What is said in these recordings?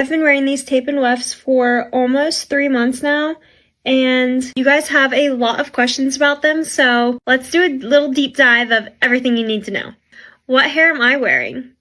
I've been wearing these tape and wefts for almost 3 months now, and you guys have a lot of questions about them, so let's do a little deep dive of everything you need to know. What hair am I wearing?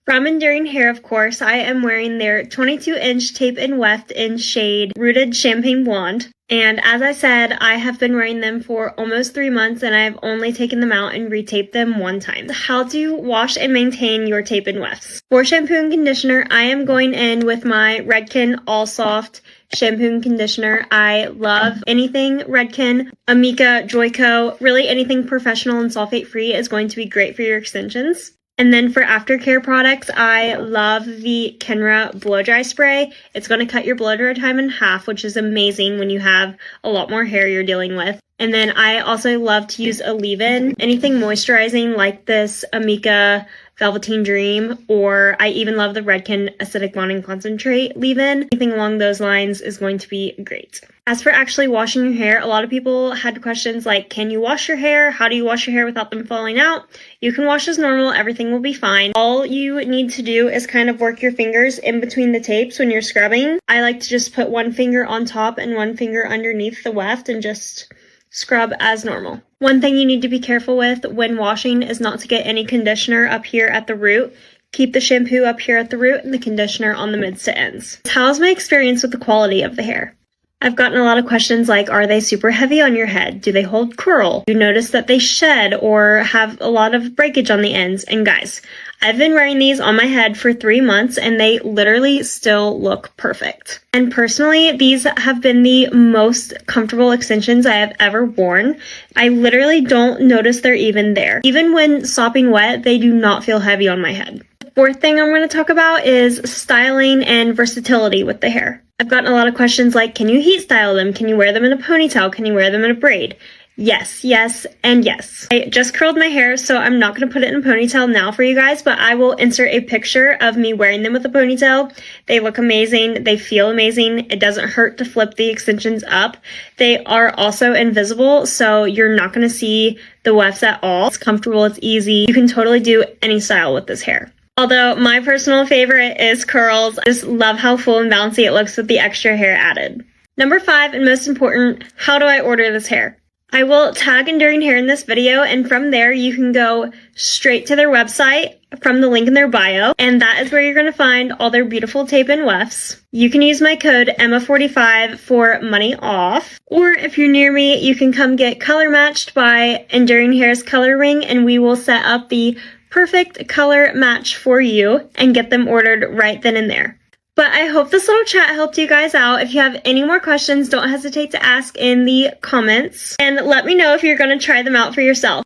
From Enduring Hair, of course, I am wearing their 22-inch tape and weft in shade Rooted Champagne Blonde. And as I said, I have been wearing them for almost 3 months, and I've only taken them out and retaped them one time. How to wash and maintain your tape and wefts. For shampoo and conditioner, I am going in with my Redken All Soft shampoo and conditioner. I love anything Redken, Amika, Joico, really anything professional and sulfate free is going to be great for your extensions. And then for aftercare products, I love the Kenra blow dry spray. It's going to cut your blow dry time in half, which is amazing when you have a lot more hair you're dealing with. And then I also love to use a leave-in, anything moisturizing like this Amika Velveteen Dream, or I even love the Redken Acidic Bonding Concentrate leave-in. Anything along those lines is going to be great. As for actually washing your hair, a lot of people had questions like, can you wash your hair? How do you wash your hair without them falling out? You can wash as normal, everything will be fine. All you need to do is kind of work your fingers in between the tapes when you're scrubbing. I like to just put one finger on top and one finger underneath the weft and just scrub as normal. One thing you need to be careful with when washing is not to get any conditioner up here at the root. Keep the shampoo up here at the root and the conditioner on the mids to ends. How's my experience with the quality of the hair? I've gotten a lot of questions like, are they super heavy on your head? Do they hold curl? Do you notice that they shed or have a lot of breakage on the ends? And guys, I've been wearing these on my head for 3 months and they literally still look perfect. And personally, these have been the most comfortable extensions I have ever worn. I literally don't notice they're even there. Even when sopping wet, they do not feel heavy on my head. The fourth thing I'm going to talk about is styling and versatility with the hair. I've gotten a lot of questions like, can you heat style them? Can you wear them in a ponytail? Can you wear them in a braid? Yes, yes, and yes. I just curled my hair, so I'm not going to put it in a ponytail now for you guys, but I will insert a picture of me wearing them with a ponytail. They look amazing. They feel amazing. It doesn't hurt to flip the extensions up. They are also invisible, so you're not going to see the wefts at all. It's comfortable. It's easy. You can totally do any style with this hair. Although my personal favorite is curls. I just love how full and bouncy it looks with the extra hair added. Number 5, and most important, how do I order this hair? I will tag Enduring Hair in this video, and from there you can go straight to their website from the link in their bio, and that is where you're going to find all their beautiful tape and wefts. You can use my code EMMA45 for money off, or if you're near me, you can come get color matched by Enduring Hair's color ring, and we will set up the perfect color match for you and get them ordered right then and there. But I hope this little chat helped you guys out. If you have any more questions, don't hesitate to ask in the comments. And let me know if you're going to try them out for yourself.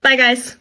Bye, guys.